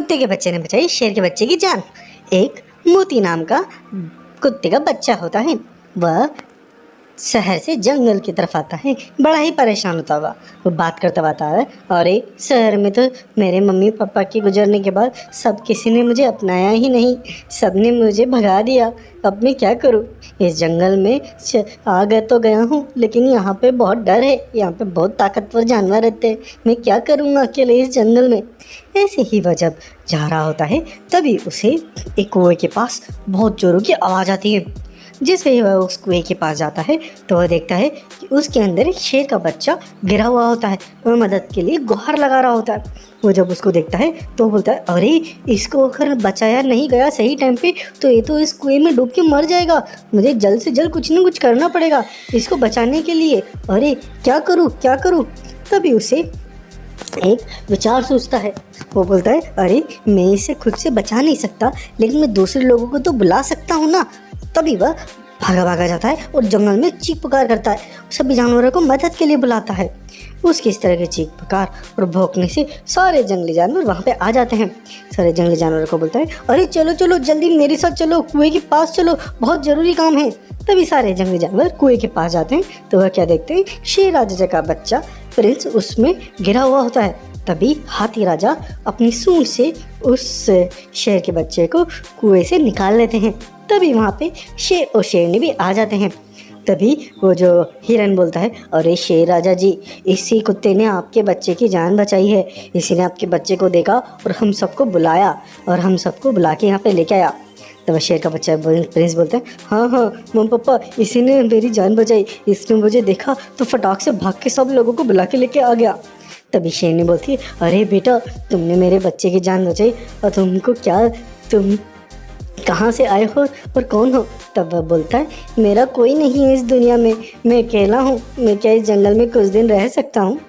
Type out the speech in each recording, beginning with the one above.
कुत्ते के बच्चे ने बचाई शेर के बच्चे की जान। एक मोती नाम का कुत्ते का बच्चा होता है। वह शहर से जंगल की तरफ आता है, बड़ा ही परेशान होता हुआ। वो बात करता हुआ आता है, अरे शहर में तो मेरे मम्मी पापा के गुजरने के बाद सब किसी ने मुझे अपनाया ही नहीं, सबने मुझे भगा दिया। अब मैं क्या करूं? इस जंगल में आ गए तो गया हूं, लेकिन यहाँ पे बहुत डर है, यहाँ पे बहुत ताकतवर जानवर रहते हैं। मैं क्या करूँगा अकेले इस जंगल में? ऐसे ही वह जब जा रहा होता है, तभी उसे एक कुएं के पास बहुत जोरों की आवाज़ आती है। जैसे ही वह उस कुएं के पास जाता है तो वह देखता है कि उसके अंदर एक शेर का बच्चा गिरा हुआ होता है। वह मदद के लिए गुहार लगा रहा होता है। वो जब उसको देखता है तो वो बोलता है, अरे इसको अगर बचाया नहीं गया सही टाइम पे तो ये तो इस कुएं में डूब के मर जाएगा। मुझे जल्द से जल्द कुछ ना कुछ करना पड़ेगा इसको बचाने के लिए। अरे क्या करूँ क्या करूँ? तभी उसे एक विचार सोचता है। वो बोलता है, अरे मैं इसे खुद से बचा नहीं सकता, लेकिन मैं दूसरे लोगों को तो बुला सकता हूँ ना। तभी वह भागा भागा जाता है और जंगल में चीख पुकार करता है, सभी जानवरों को मदद के लिए बुलाता है। उसकी इस तरह के चीख पुकार और भौंकने से सारे जंगली जानवर वहाँ पे आ जाते हैं। सारे जंगली जानवरों को बोलता है, अरे चलो चलो जल्दी मेरे साथ चलो, कुएं के पास चलो, बहुत ज़रूरी काम है। तभी सारे जंगली जानवर कुएं के पास जाते हैं तो वह क्या देखते हैं, शेर राजा का बच्चा प्रिंस उसमें गिरा हुआ होता है। तभी हाथी राजा अपनी सूंड से उस शेर के बच्चे को कुएं से निकाल लेते हैं। तभी वहाँ पे शेर और शेरनी भी आ जाते हैं। तभी वो जो हिरन बोलता है, अरे शेर राजा जी, इसी कुत्ते ने आपके बच्चे की जान बचाई है, इसी ने आपके बच्चे को देखा और हम सबको बुलाया और हम सबको बुला के यहाँ पे लेके आया। तब शेर का बच्चा प्रिंस बोलता है, हाँ हाँ मम्मी पापा, इसी ने मेरी जान बचाई, इसने मुझे देखा तो फटाक से भाग के सब लोगों को बुला के लेके आ गया। तभी शेरनी बोलती है, अरे बेटा, तुमने मेरे बच्चे की जान बचाई और तुम कहाँ से आए हो और कौन हो? तब वह बोलता है, मेरा कोई नहीं है इस दुनिया में, मैं अकेला हूँ, मैं क्या इस जंगल में कुछ दिन रह सकता हूँ?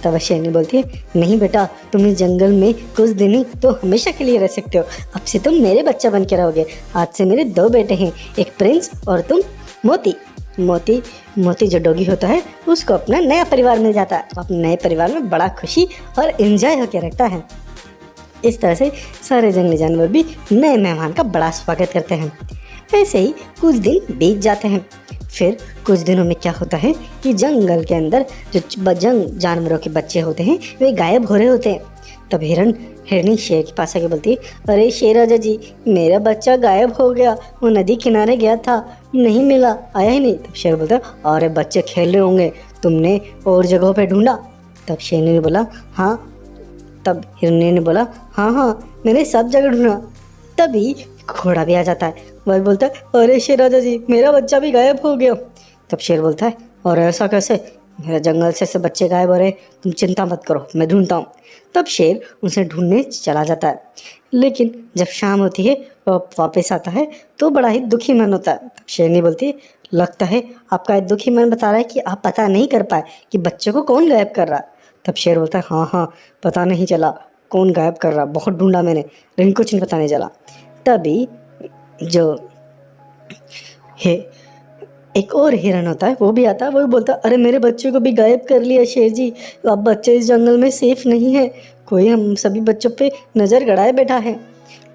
तब शेरनी बोलती है, नहीं बेटा, तुम इस जंगल में कुछ दिन ही तो हमेशा के लिए रह सकते हो। अब से तुम मेरे बच्चा बन के रहोगे। आज से मेरे 2 बेटे हैं, एक प्रिंस और तुम मोती। मोती जो डॉगी होता है उसको अपना नया परिवार मिल जाता है। अपने नए परिवार में बड़ा खुशी और एंजॉय होकर रहता है। इस तरह से सारे जंगली जानवर भी नए मेहमान का बड़ा स्वागत करते हैं। ऐसे ही कुछ दिन बीत जाते हैं। फिर कुछ दिनों में क्या होता है कि जंगल के अंदर जो जानवरों के बच्चे होते हैं वे गायब हो रहे होते हैं। तब हिरनी शेर के पास आके बोलती है, अरे शेर राजा जी, मेरा बच्चा गायब हो गया, वो नदी किनारे गया था, नहीं मिला, आया ही नहीं। तब शेर बोलता है, अरे बच्चे खेल रहे होंगे, तुमने और जगहों पे ढूंढा? तब शेरनी ने बोला, हाँ। तब हिरनी ने बोला, हाँ मैंने सब जगह ढूंढा। तभी घोड़ा भी आ जाता है। वह बोलता है, अरे शेर राजा जी, मेरा बच्चा भी गायब हो गया। तब शेर बोलता है, और ऐसा कैसे? मेरे जंगल से सब बच्चे गायब हो रहे, तुम चिंता मत करो, मैं ढूंढता हूँ। तब शेर उसे ढूंढने चला जाता है। लेकिन जब शाम होती है और वापस आता है तो बड़ा ही दुखी मन होता है। तब शेरनी बोलती है, लगता है आपका एक दुखी मन बता रहा है कि आप पता नहीं कर पाए कि बच्चे को कौन गायब कर रहा है। तब शेर बोलता है, हाँ पता नहीं चला कौन गायब कर रहा, बहुत ढूंढा मैंने, लेकिन कुछ नहीं पता नहीं चला। तभी जो है एक और हिरन होता है, वो भी आता है। वो भी बोलता है, अरे मेरे बच्चे को भी गायब कर लिया शेर जी, अब बच्चे इस जंगल में सेफ नहीं है, कोई हम सभी बच्चों पे नज़र गड़ाए बैठा है।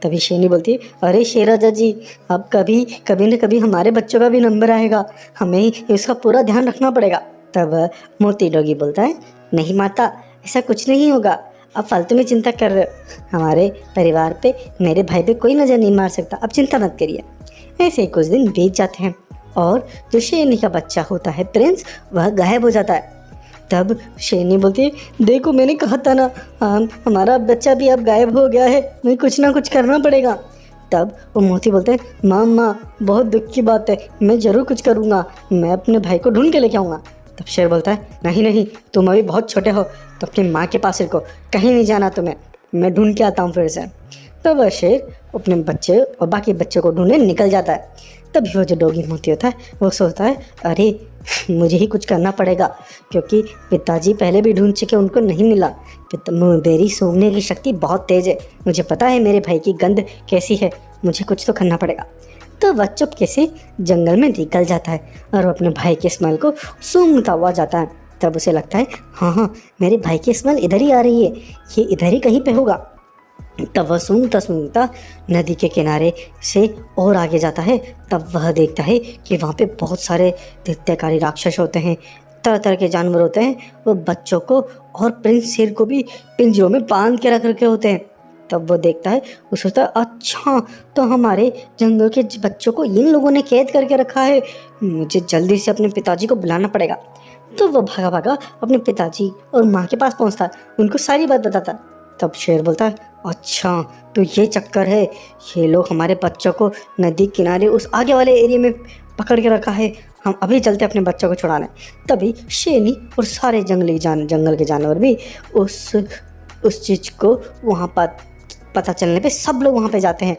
तभी शेरनी बोलती है, अरे शेर राजा जी, अब कभी न कभी हमारे बच्चों का भी नंबर आएगा, हमें इसका पूरा ध्यान रखना पड़ेगा। तब मोती डॉगी बोलता है, नहीं माता, ऐसा कुछ नहीं होगा, आप फालतू में चिंता कर रहे हो, हमारे परिवार पे, मेरे भाई पे कोई नज़र नहीं मार सकता, अब चिंता मत करिए। ऐसे ही कुछ दिन बीत जाते हैं और जो शेरनी का बच्चा होता है प्रिंस, वह गायब हो जाता है। तब शेरनी बोलती है, देखो मैंने कहा था ना, हमारा बच्चा भी अब गायब हो गया है, मुझे कुछ ना कुछ करना पड़ेगा। तब वो मोती बोलते हैं, माँ बहुत दुख की बात है, मैं ज़रूर कुछ करूँगा, मैं अपने भाई को ढूंढ के लेके आऊँगा। तब शेर बोलता है, नहीं तुम अभी बहुत छोटे हो, तो अपनी माँ के पास रुको, कहीं नहीं जाना तुम्हें, मैं ढूंढ के आता हूँ फिर से। तब वह शेर अपने बच्चे और बाकी बच्चों को ढूंढने निकल जाता है। तभी वो जो डॉगी मोती होता है वो सोचता है, अरे मुझे ही कुछ करना पड़ेगा, क्योंकि पिताजी पहले भी ढूंढ चुके, उनको नहीं मिला। मेरी सूंघने की शक्ति बहुत तेज़ है, मुझे पता है मेरे भाई की गंध कैसी है, मुझे कुछ तो करना पड़ेगा। तो वह चुपके से जंगल में निकल जाता है और वो अपने भाई के स्मेल को सूंघता हुआ जाता है। तब उसे लगता है, हाँ मेरे भाई की स्मेल इधर ही आ रही है, ये इधर ही कहीं पे होगा। तब वह सूंघता सूंघता नदी के किनारे से और आगे जाता है। तब वह देखता है कि वहाँ पे बहुत सारे दैत्यकारी राक्षस होते हैं, तरह तरह के जानवर होते हैं। वो बच्चों को और प्रिंस शेर को भी पिंजरों में बांध के रख रखे होते हैं। तब वो देखता है, वो सोचता है अच्छा, तो हमारे जंगल के बच्चों को इन लोगों ने कैद करके रखा है, मुझे जल्दी से अपने पिताजी को बुलाना पड़ेगा। तो वो भागा भागा अपने पिताजी और माँ के पास पहुँचता है, उनको सारी बात बताता है। तब शेर बोलता है अच्छा, तो ये चक्कर है, ये लोग हमारे बच्चों को नदी किनारे उस आगे वाले एरिया में पकड़ के रखा है, हम अभी चलते अपने बच्चों को छुड़ाने। तभी शेरनी और सारे जंगल के जानवर भी उस चीज़ को वहाँ पर पता चलने पे सब लोग वहाँ पे जाते हैं।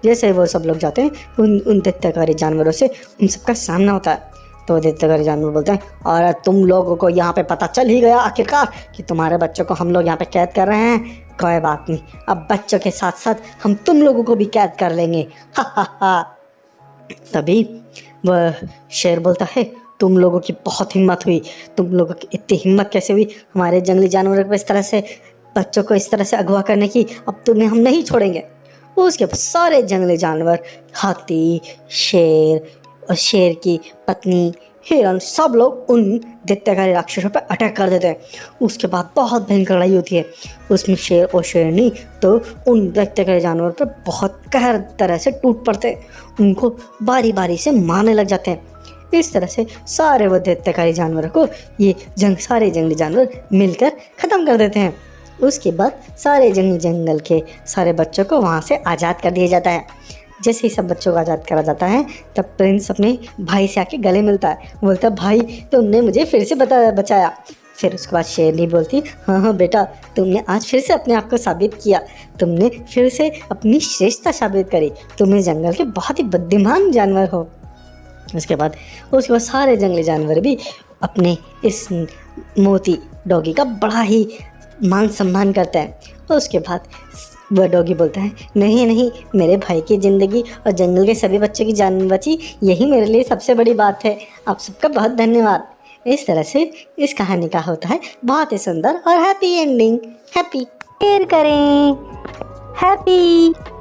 जैसे वो सब लोग जाते हैं, उन दैत्यकारी जानवरों से उन सबका सामना होता है। तो दैत्यकारी जानवर बोलते हैं, और तुम लोगों को यहाँ पे पता चल ही गया आखिरकार कि तुम्हारे बच्चों को हम लोग यहाँ पे कैद कर रहे हैं। कोई बात नहीं, अब बच्चों के साथ साथ हम तुम लोगों को भी कैद कर लेंगे। हा हा हा। तभी वह शेर बोलता है, तुम लोगों की बहुत हिम्मत हुई, तुम लोगों की इतनी हिम्मत कैसे हुई हमारे जंगली जानवरों को इस तरह से, बच्चों को इस तरह से अगवा करने की, अब तुम्हें हम नहीं छोड़ेंगे। उसके बाद सारे जंगली जानवर, हाथी, शेर और शेर की पत्नी, हिरन, सब लोग उन दैत्यकारी राक्षसों पर अटैक कर देते हैं। उसके बाद बहुत भयंकर लड़ाई होती है। उसमें शेर और शेरनी तो उन दैत्यकारी जानवरों पर बहुत कहर तरह से टूट पड़ते हैं, उनको बारी बारी से मारने लग जाते हैं। इस तरह से सारे वो दैत्यकारी जानवरों को ये सारे जंगली जानवर मिलकर ख़त्म कर देते हैं। उसके बाद सारे जंगल के सारे बच्चों को वहाँ से आज़ाद कर दिया जाता है। जैसे ही सब बच्चों को आज़ाद करा जाता है, तब प्रिंस अपने भाई से आके गले मिलता है, बोलता है भाई तुमने मुझे फिर से बचाया। फिर उसके बाद शेरनी बोलती, हाँ बेटा, तुमने आज फिर से अपने आप को साबित किया, तुमने फिर से अपनी श्रेष्ठता साबित करी, तुम इस जंगल के बहुत ही बुद्धिमान जानवर हो। उसके बाद सारे जंगली जानवर भी अपने इस मोती डॉगी का बड़ा ही मान सम्मान करते हैं। उसके बाद वह डॉगी बोलता है, नहीं नहीं, मेरे भाई की ज़िंदगी और जंगल के सभी बच्चों की जान बची, यही मेरे लिए सबसे बड़ी बात है। आप सबका बहुत धन्यवाद। इस तरह से इस कहानी का होता है बहुत ही सुंदर और हैप्पी एंडिंग। हैप्पी शेयर करें, हैप्पी।